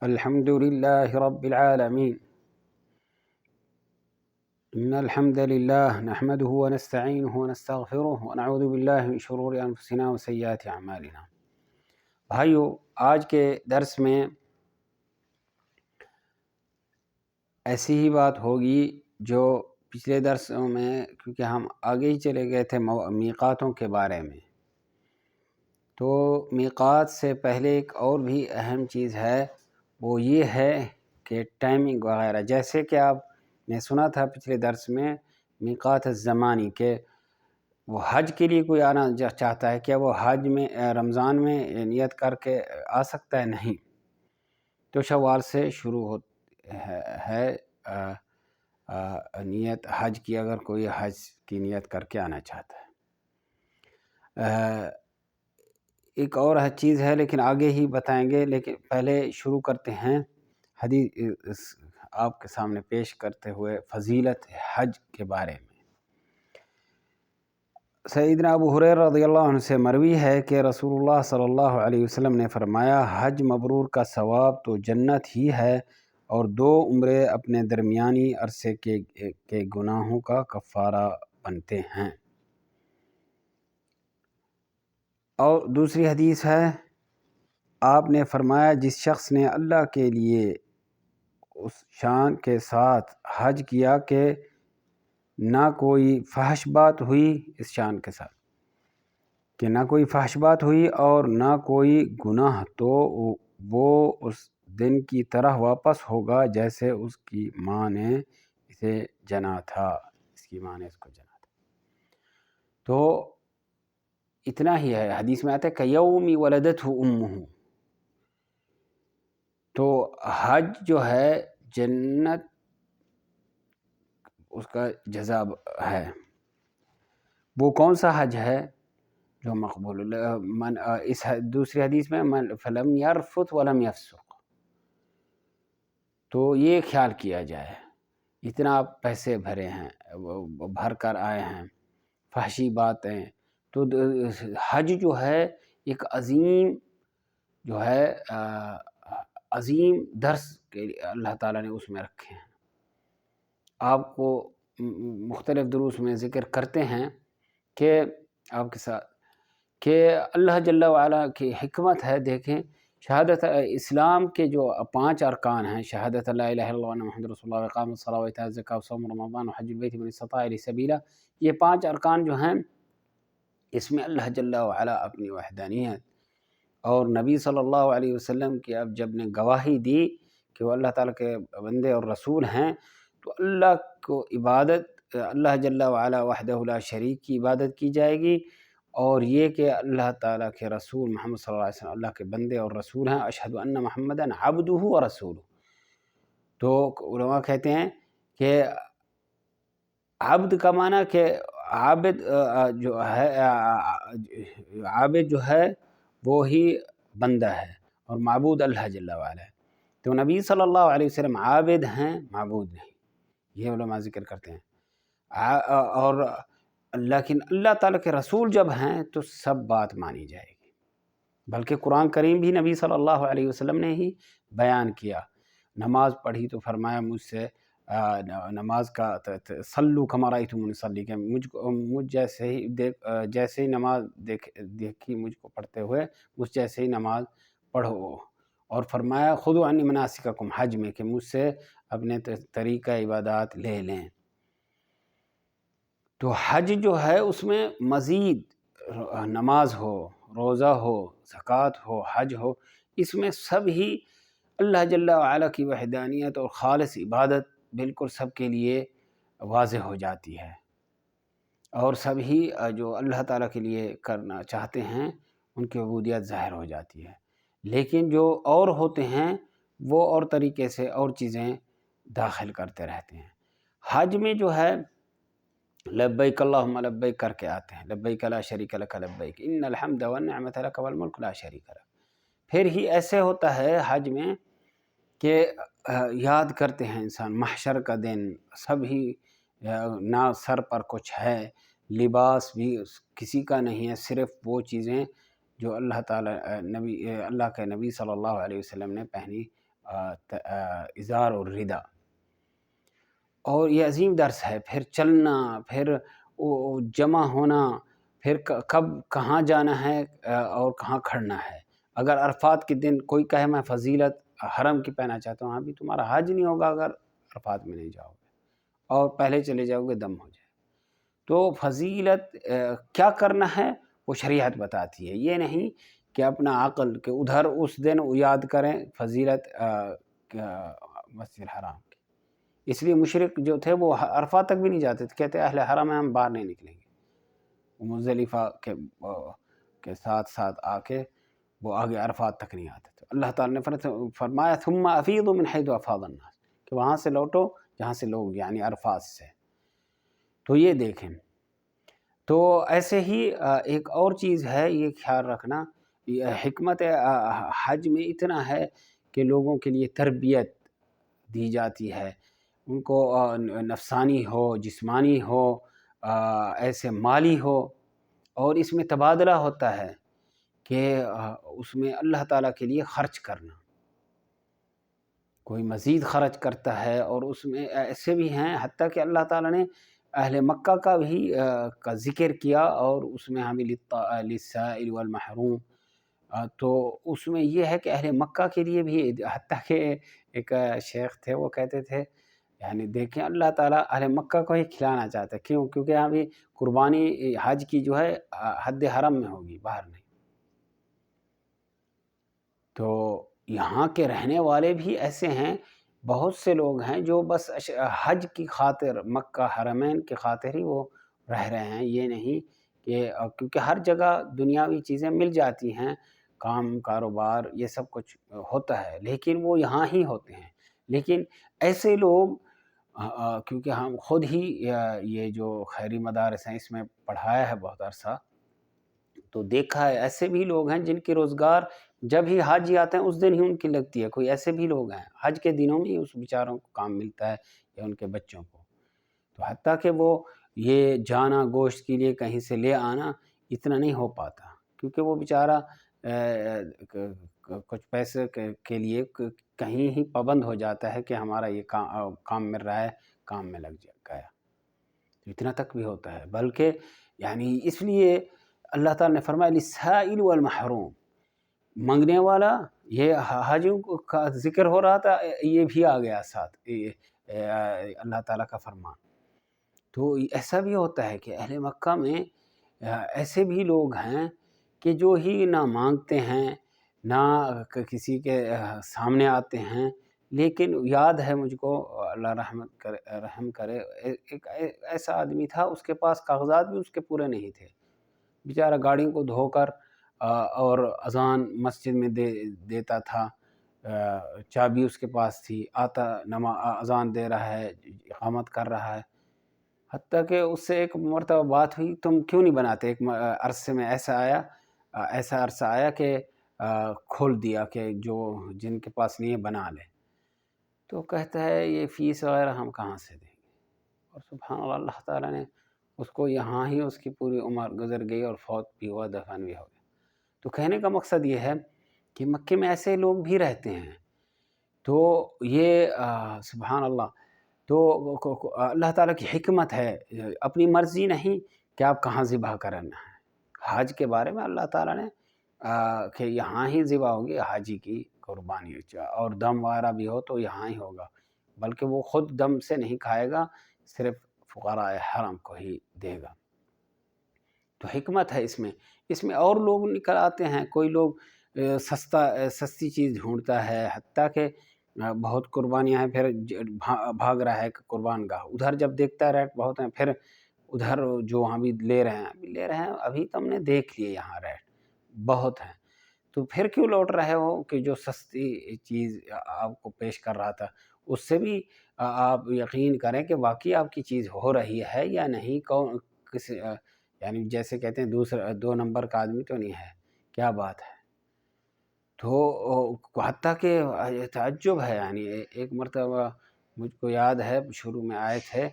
الحمد لله رب العالمين. إن الحمد لله نحمده ونستعينه ونستغفره ونعوذ بالله من شرور أنفسنا وسيئات أعمالنا. بھائیو، آج کے درس میں ایسی ہی بات ہوگی جو پچھلے درسوں میں، کیونکہ ہم آگے ہی چلے گئے تھے میقاتوں کے بارے میں. تو میقات سے پہلے ایک اور بھی اہم چیز ہے، وہ یہ ہے کہ ٹائمنگ وغیرہ. جیسے کہ آپ نے سنا تھا پچھلے درس میں میقات الزمانی، کہ وہ حج کے لیے کوئی آنا چاہتا ہے، کیا وہ حج میں رمضان میں نیت کر کے آ سکتا ہے؟ نہیں. تو شوال سے شروع ہے نیت حج کی، اگر کوئی حج کی نیت کر کے آنا چاہتا ہے. ایک اور چیز ہے لیکن آگے ہی بتائیں گے، لیکن پہلے شروع کرتے ہیں حدیث آپ کے سامنے پیش کرتے ہوئے فضیلت حج کے بارے میں. سیدنا ابو ہریرہ رضی اللہ عنہ سے مروی ہے کہ رسول اللہ صلی اللہ علیہ وسلم نے فرمایا، حج مبرور کا ثواب تو جنت ہی ہے، اور 2 عمرے اپنے درمیانی عرصے کے گناہوں کا کفارہ بنتے ہیں. اور دوسری حدیث ہے، آپ نے فرمایا، جس شخص نے اللہ کے لیے اس شان کے ساتھ حج کیا کہ نہ کوئی فحش بات ہوئی، اس شان کے ساتھ کہ نہ کوئی فحش بات ہوئی اور نہ کوئی گناہ، تو وہ اس دن کی طرح واپس ہوگا جیسے اس کی ماں نے اسے جنا تھا. اس کی ماں نے اس کو جنا تھا. تو اتنا ہی ہے. حدیث میں آتا ہے کَیَوْمِ وَلَدَتْهُ أُمُّهُ. تو حج جو ہے جنت اس کا جزا ہے. وہ کون سا حج ہے جو مقبول؟ اس دوسری حدیث میں من فلم یرفث ولم یفسق. تو یہ خیال کیا جائے، اتنا آپ پیسے بھرے ہیں، بھر کر آئے ہیں، فحشی باتیں. تو حج جو ہے ایک عظیم جو ہے عظیم درس کے اللہ تعالیٰ نے اس میں رکھے ہیں. آپ کو مختلف دروس میں ذکر کرتے ہیں کہ آپ کے ساتھ کہ اللہ جل وعلا کی حکمت ہے. دیکھیں، شہادت اسلام کے جو 5 ارکان ہیں، شہادت لا الہ الا اللہ وان محمد رسول اللہ، اقام الصلاۃ وایتاء الزکوٰۃ وصوم رمضان وحج البیت من استطاع الیہ سبیلا، یہ 5 ارکان جو ہیں، اس میں اللہ جل وعلا اپنی وحدانیت اور نبی صلی اللہ علیہ وسلم کی اب جب نے گواہی دی کہ وہ اللہ تعالیٰ کے بندے اور رسول ہیں، تو اللہ کو عبادت، اللہ جل وعلا وحدہ لا شریک کی عبادت کی جائے گی، اور یہ کہ اللہ تعالیٰ کے رسول محمد صلی اللہ علیہ وسلم اللہ کے بندے اور رسول ہیں. اشہد ان محمدً عبدہ ورسولہ. تو علماء کہتے ہیں کہ عبد کا معنی کہ عابد جو ہے وہی بندہ ہے، اور معبود اللہ جل وعلا ہے. تو نبی صلی اللہ علیہ وسلم عابد ہیں، معبود نہیں، یہ علماء ذکر کرتے ہیں. اور لیکن اللہ تعالیٰ کے رسول جب ہیں تو سب بات مانی جائے گی. بلکہ قرآن کریم بھی نبی صلی اللہ علیہ وسلم نے ہی بیان کیا. نماز پڑھی تو فرمایا مجھ سے نماز کا صلو کما رأیتمونی اصلی، کہ مجھ جیسے ہی نماز دیکھی مجھ کو پڑھتے ہوئے، مجھ جیسے ہی نماز پڑھو. اور فرمایا خذوا عنی مناسککم، حج میں، کہ مجھ سے اپنے طریقہ عبادات لے لیں. تو حج جو ہے اس میں مزید نماز ہو، روزہ ہو، زکوٰۃ ہو، حج ہو، اس میں سب ہی اللہ جل وعلا کی وحدانیت اور خالص عبادت بالکل سب کے لیے واضح ہو جاتی ہے، اور سب ہی جو اللہ تعالیٰ کے لیے کرنا چاہتے ہیں ان کی عبودیت ظاہر ہو جاتی ہے. لیکن جو اور ہوتے ہیں وہ اور طریقے سے اور چیزیں داخل کرتے رہتے ہیں. حج میں جو ہے لبیک اللہم لبیک کر کے آتے ہیں، لبیک لا شریک لک لبیک ان الحمد والنعمت لک والملک لا شریک لک. پھر ہی ایسے ہوتا ہے حج میں کہ یاد کرتے ہیں انسان محشر کا دن، سب ہی نہ سر پر کچھ ہے، لباس بھی کسی کا نہیں ہے، صرف وہ چیزیں جو اللہ تعالیٰ اللہ کے نبی صلی اللہ علیہ وسلم نے پہنی ازار اور ردا، اور یہ عظیم درس ہے. پھر چلنا، پھر جمع ہونا، پھر کب کہاں جانا ہے اور کہاں کھڑنا ہے. اگر عرفات کے دن کوئی کہے میں فضیلت حرم کی پہنا چاہتا ہوں، ہاں بھی تمہارا حج نہیں ہوگا اگر عرفات میں نہیں جاؤ گے اور پہلے چلے جاؤ گے دم ہو جائے. تو فضیلت کیا کرنا ہے وہ شریعت بتاتی ہے، یہ نہیں کہ اپنا عقل کہ ادھر اس دن یاد کریں فضیلت مسجد الحرام کی. اس لیے مشرک جو تھے وہ عرفات تک بھی نہیں جاتے تھے، کہتے اہل حرم میں ہم باہر نہیں نکلیں گے. مزدلفہ کے ساتھ ساتھ آ کے وہ آگے عرفات تک نہیں آتے تھے. اللہ تعالیٰ نے فرمایا ثم افیضوا من حیث افاض الناس، کہ وہاں سے لوٹو جہاں سے لوگ یعنی عرفات سے. تو یہ دیکھیں. تو ایسے ہی ایک اور چیز ہے یہ خیال رکھنا، حکمت حج میں اتنا ہے کہ لوگوں کے لیے تربیت دی جاتی ہے، ان کو نفسانی ہو، جسمانی ہو، ایسے مالی ہو، اور اس میں تبادلہ ہوتا ہے کہ اس میں اللہ تعالیٰ کے لیے خرچ کرنا. کوئی مزید خرچ کرتا ہے، اور اس میں ایسے بھی ہیں حتیٰ کہ اللہ تعالیٰ نے اہل مکہ کا بھی کا ذکر کیا، اور اس میں ہمیں للسائل والمحروم. تو اس میں یہ ہے کہ اہل مکہ کے لیے بھی، حتیٰ کہ ایک شیخ تھے وہ کہتے تھے یعنی دیکھیں اللہ تعالیٰ اہل مکہ کو ہی کھلانا چاہتا ہے. کیوں؟ کیونکہ یہاں بھی قربانی حج کی جو ہے حد حرم میں ہوگی، باہر نہیں. تو یہاں کے رہنے والے بھی ایسے ہیں، بہت سے لوگ ہیں جو بس حج کی خاطر مکہ حرمین کی خاطر ہی وہ رہ رہے ہیں. یہ نہیں کہ کیونکہ ہر جگہ دنیاوی چیزیں مل جاتی ہیں، کام کاروبار یہ سب کچھ ہوتا ہے، لیکن وہ یہاں ہی ہوتے ہیں. لیکن ایسے لوگ کیونکہ ہم خود ہی یہ جو خیری مدارس ہیں اس میں پڑھایا ہے بہت عرصہ، تو دیکھا ہے ایسے بھی لوگ ہیں جن کے روزگار جب ہی حاجی آتے ہیں اس دن ہی ان کی لگتی ہے. کوئی ایسے بھی لوگ ہیں حج کے دنوں میں ہی اس بیچاروں کو کام ملتا ہے یا ان کے بچوں کو. تو حتیٰ کہ وہ یہ جانا گوشت کے لیے کہیں سے لے آنا اتنا نہیں ہو پاتا، کیونکہ وہ بیچارہ کچھ پیسے کے لیے کہیں ہی پابند ہو جاتا ہے کہ ہمارا یہ کام مل رہا ہے، کام میں لگ گیا. اتنا تک بھی ہوتا ہے. بلکہ یعنی اس لیے اللہ تعالیٰ نے فرمایا للسائل والمحروم، مانگنے والا، یہ حاجیوں کا ذکر ہو رہا تھا، یہ بھی آ گیا ساتھ اللہ تعالیٰ کا فرمان. تو ایسا بھی ہوتا ہے کہ اہل مکہ میں ایسے بھی لوگ ہیں کہ جو ہی نہ مانگتے ہیں نہ کسی کے سامنے آتے ہیں. لیکن یاد ہے مجھ کو، اللہ رحم کرے، ایک ایسا آدمی تھا اس کے پاس کاغذات بھی اس کے پورے نہیں تھے. بیچارہ گاڑیوں کو دھو کر اور اذان مسجد میں دیتا تھا، چابی اس کے پاس تھی، آتا اذان دے رہا ہے، اقامت کر رہا ہے. حتیٰ کہ اس سے ایک مرتبہ بات ہوئی، تم کیوں نہیں بناتے؟ ایک عرصے میں ایسا عرصہ آیا کہ کھول دیا کہ جو جن کے پاس نہیں ہے بنا لے. تو کہتا ہے یہ فیس وغیرہ ہم کہاں سے دیں گے؟ اور سبحان اللہ، اللہ تعالیٰ نے اس کو یہاں ہی اس کی پوری عمر گزر گئی اور فوت بھی ہوا، دفن بھی ہو گیا. تو کہنے کا مقصد یہ ہے کہ مکے میں ایسے لوگ بھی رہتے ہیں. تو یہ سبحان اللہ، تو اللہ تعالیٰ کی حکمت ہے، اپنی مرضی نہیں کہ آپ کہاں ذبح کرنا ہے. حج کے بارے میں اللہ تعالیٰ نے کہ یہاں ہی ذبح ہوگی حاجی کی قربانی، اور دم وغیرہ بھی ہو تو یہاں ہی ہوگا، بلکہ وہ خود دم سے نہیں کھائے گا، صرف فقراء حرم کو ہی دے گا. تو حکمت ہے اس میں اور لوگ نکل آتے ہیں. کوئی لوگ سستی چیز ڈھونڈتا ہے، حتیٰ کہ بہت قربانیاں ہیں پھر بھاگ رہا ہے قربان گاہ، ادھر جب دیکھتا ہے ریٹ بہت ہیں پھر ادھر جو ہم بھی لے رہے ہیں ابھی تو ہم نے دیکھ لیے یہاں ریٹ بہت ہیں. تو پھر کیوں لوٹ رہے ہو کہ جو سستی چیز آپ کو پیش کر رہا تھا اس سے بھی آپ یقین کریں کہ واقعی آپ کی چیز ہو رہی ہے یا نہیں. کسی یعنی جیسے کہتے ہیں دو نمبر کا آدمی تو نہیں ہے، کیا بات ہے. تو حتیٰ کہ تعجب ہے. یعنی ایک مرتبہ مجھ کو یاد ہے شروع میں آئے تھے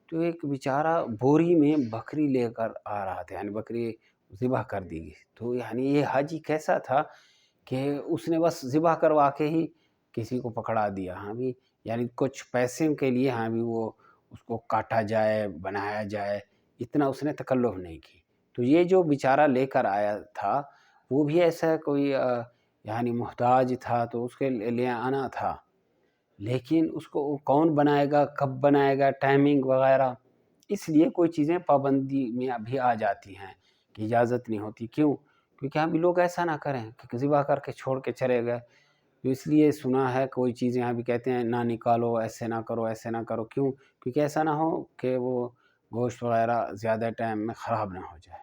تو ایک بیچارہ بوری میں بکری لے کر آ رہا تھا، یعنی بکری ذبح کر دی گئی. تو یعنی یہ حاجی کیسا تھا کہ اس نے بس ذبح کروا کے ہی کسی کو پکڑا دیا، ہاں بھی یعنی کچھ پیسے کے لیے ہاں بھی وہ اس کو کاٹا جائے، بنایا جائے، اتنا اس نے تکلف نہیں کی۔ تو یہ جو بیچارہ لے کر آیا تھا وہ بھی ایسا کوئی یعنی محتاج تھا تو اس کے لیے آنا تھا، لیکن اس کو کون بنائے گا، کب بنائے گا، ٹائمنگ وغیرہ، اس لیے کوئی چیزیں پابندی میں ابھی آ جاتی ہیں کہ اجازت نہیں ہوتی۔ کیوں؟ کیونکہ ہم بھی لوگ ایسا نہ کریں کہ ذبح کر کے چھوڑ کے چلے گئے۔ تو اس لیے سنا ہے کوئی چیزیں یہاں بھی کہتے ہیں نہ نکالو، ایسے نہ کرو، ایسے نہ کرو۔ کیوں؟ کیونکہ ایسا نہ ہو کہ وہ گوشت وغیرہ زیادہ ٹائم میں خراب نہ ہو جائے۔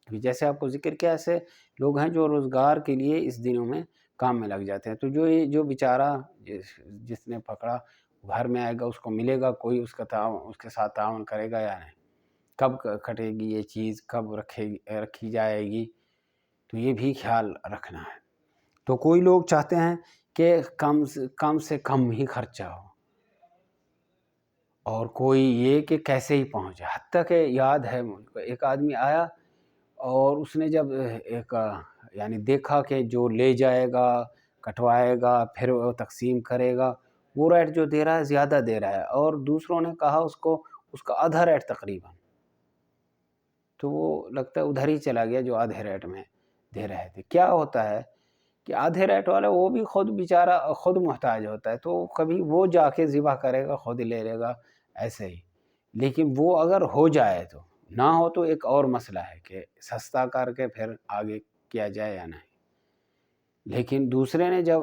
کیونکہ جیسے آپ کو ذکر کیا، ایسے لوگ ہیں جو روزگار کے لیے اس دنوں میں کام میں لگ جاتے ہیں۔ تو جو بیچارہ جس نے پکڑا گھر میں آئے گا، اس کو ملے گا کوئی اس کے ساتھ تعاون کرے گا یا نہیں؟ کب کٹے گی یہ چیز، کب رکھی جائے گی؟ تو یہ بھی خیال رکھنا ہے۔ تو کوئی لوگ چاہتے ہیں کہ کم سے کم ہی خرچہ ہو، اور کوئی یہ کہ کیسے ہی پہنچے۔ حتیٰ کہ یاد ہے ایک آدمی آیا اور اس نے جب ایک یعنی دیکھا کہ جو لے جائے گا، کٹوائے گا، پھر وہ تقسیم کرے گا، وہ ریٹ جو دے رہا ہے زیادہ دے رہا ہے، اور دوسروں نے کہا اس کا آدھا ریٹ تقریباً، تو وہ لگتا ہے ادھر ہی چلا گیا جو آدھے ریٹ میں دے رہے تھے۔ کیا ہوتا ہے کہ آدھے ریٹ والا وہ بھی خود بیچارہ خود محتاج ہوتا ہے، تو کبھی وہ جا کے ذبح کرے گا، خود لے لے گا ایسے ہی۔ لیکن وہ اگر ہو جائے تو، نہ ہو تو ایک اور مسئلہ ہے کہ سستا کر کے پھر آگے کیا جائے یا نہیں۔ لیکن دوسرے نے جب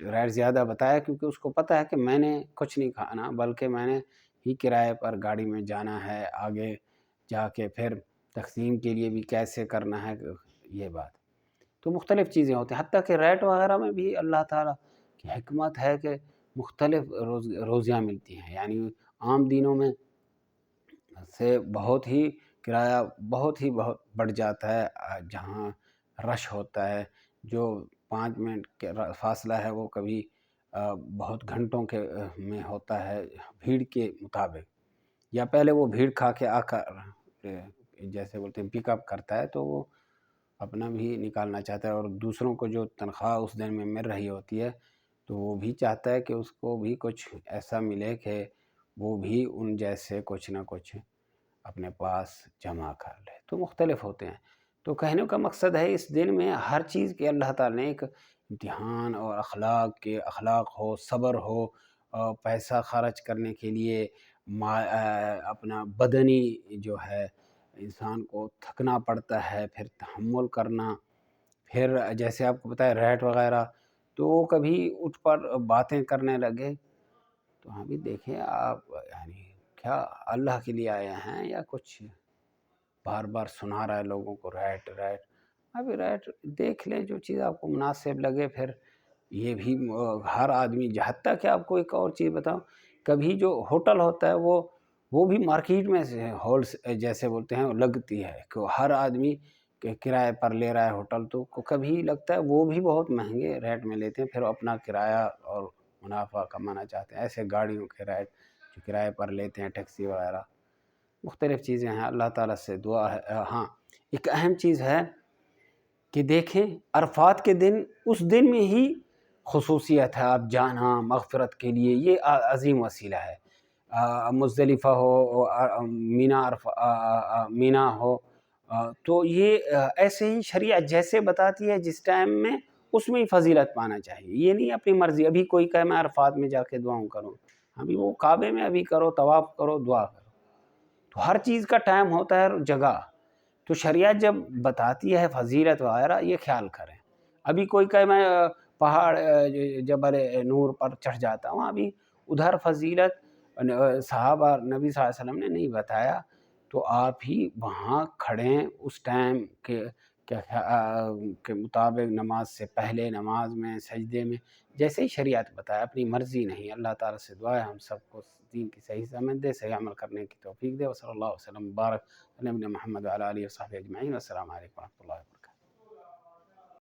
ریٹ زیادہ بتایا، کیونکہ اس کو پتہ ہے کہ میں نے کچھ نہیں کھانا، بلکہ میں نے ہی کرائے پر گاڑی میں جانا ہے، آگے جا کے پھر تقسیم کے لیے بھی کیسے کرنا ہے، یہ بات تو مختلف چیزیں ہوتی ہیں۔ حتیٰ کہ ریٹ وغیرہ میں بھی اللہ تعالیٰ کی حکمت ہے کہ مختلف روزیاں ملتی ہیں، یعنی عام دنوں میں سے بہت ہی کرایہ بہت بڑھ جاتا ہے، جہاں رش ہوتا ہے، جو 5 منٹ کے فاصلہ ہے وہ کبھی بہت گھنٹوں کے میں ہوتا ہے بھیڑ کے مطابق، یا پہلے وہ بھیڑ کھا کے آ کر جیسے بولتے ہیں پک اپ کرتا ہے، تو وہ اپنا بھی نکالنا چاہتا ہے، اور دوسروں کو جو تنخواہ اس دن میں مل رہی ہوتی ہے تو وہ بھی چاہتا ہے کہ اس کو بھی کچھ ایسا ملے کہ وہ بھی ان جیسے کچھ نہ کچھ اپنے پاس جمع کر لے۔ تو مختلف ہوتے ہیں۔ تو کہنے کا مقصد ہے اس دن میں ہر چیز کے اللہ تعالیٰ نے ایک امتحان اور اخلاق ہو، صبر ہو، پیسہ خرچ کرنے کے لیے اپنا بدنی جو ہے انسان کو تھکنا پڑتا ہے، پھر تحمل کرنا، پھر جیسے آپ کو بتایا ریٹ وغیرہ، تو وہ کبھی اٹھ پر باتیں کرنے لگے تو ہم بھی دیکھیں آپ یعنی کیا اللہ کے لیے آئے ہیں یا کچھ بار بار سنا رہا ہے لوگوں کو ریٹ۔ ابھی ریٹ دیکھ لیں جو چیز آپ کو مناسب لگے، پھر یہ بھی ہر آدمی، حتیٰ کہ آپ کو ایک اور چیز بتاؤں، کبھی جو ہوٹل ہوتا ہے وہ بھی مارکیٹ میں سے ہول جیسے بولتے ہیں لگتی ہے کہ ہر آدمی کرائے پر لے رہا ہے ہوٹل، تو کبھی لگتا ہے وہ بھی بہت مہنگے ریٹ میں لیتے ہیں، پھر اپنا کرایہ اور منافع کمانا چاہتے ہیں۔ ایسے گاڑیوں کے ریٹ جو کرائے پر لیتے ہیں، ٹیکسی وغیرہ، مختلف چیزیں ہیں۔ اللہ تعالیٰ سے دعا ہے۔ ہاں ایک اہم چیز ہے کہ دیکھیں عرفات کے دن، اس دن میں ہی خصوصیت ہے، آپ جانا مغفرت کے لیے، یہ عظیم وسیلہ ہے۔ مزدلفہ ہو، مینا ہو، تو یہ ایسے ہی شریعت جیسے بتاتی ہے جس ٹائم میں اس میں ہی فضیلت پانا چاہیے۔ یہ نہیں اپنی مرضی، ابھی کوئی کہے میں عرفات میں جا کے دعاؤں کروں، ابھی وہ کعبے میں ابھی کرو، طواف کرو، دعا کرو۔ تو ہر چیز کا ٹائم ہوتا ہے، جگہ۔ تو شریعت جب بتاتی ہے فضیلت وغیرہ، یہ خیال کریں۔ ابھی کوئی کہے میں پہاڑ جبل نور پر چڑھ جاتا ہوں، ابھی ادھر فضیلت صحابہ نبی صلی اللہ علیہ وسلم نے نہیں بتایا، تو آپ ہی وہاں کھڑیں اس ٹائم کے مطابق، نماز سے پہلے، نماز میں، سجدے میں، جیسے ہی شریعت بتایا، اپنی مرضی نہیں۔ اللہ تعالیٰ سے دعا ہے ہم سب کو دین کی صحیح سمجھ دے، صحیح عمل کرنے کی توفیق دے۔ وصلی اللہ وسلم بارک علی نبینا محمد وعلی آلہ وصحبہ اجمعین۔ السلام علیکم ورحمۃ اللہ وبرکاتہ۔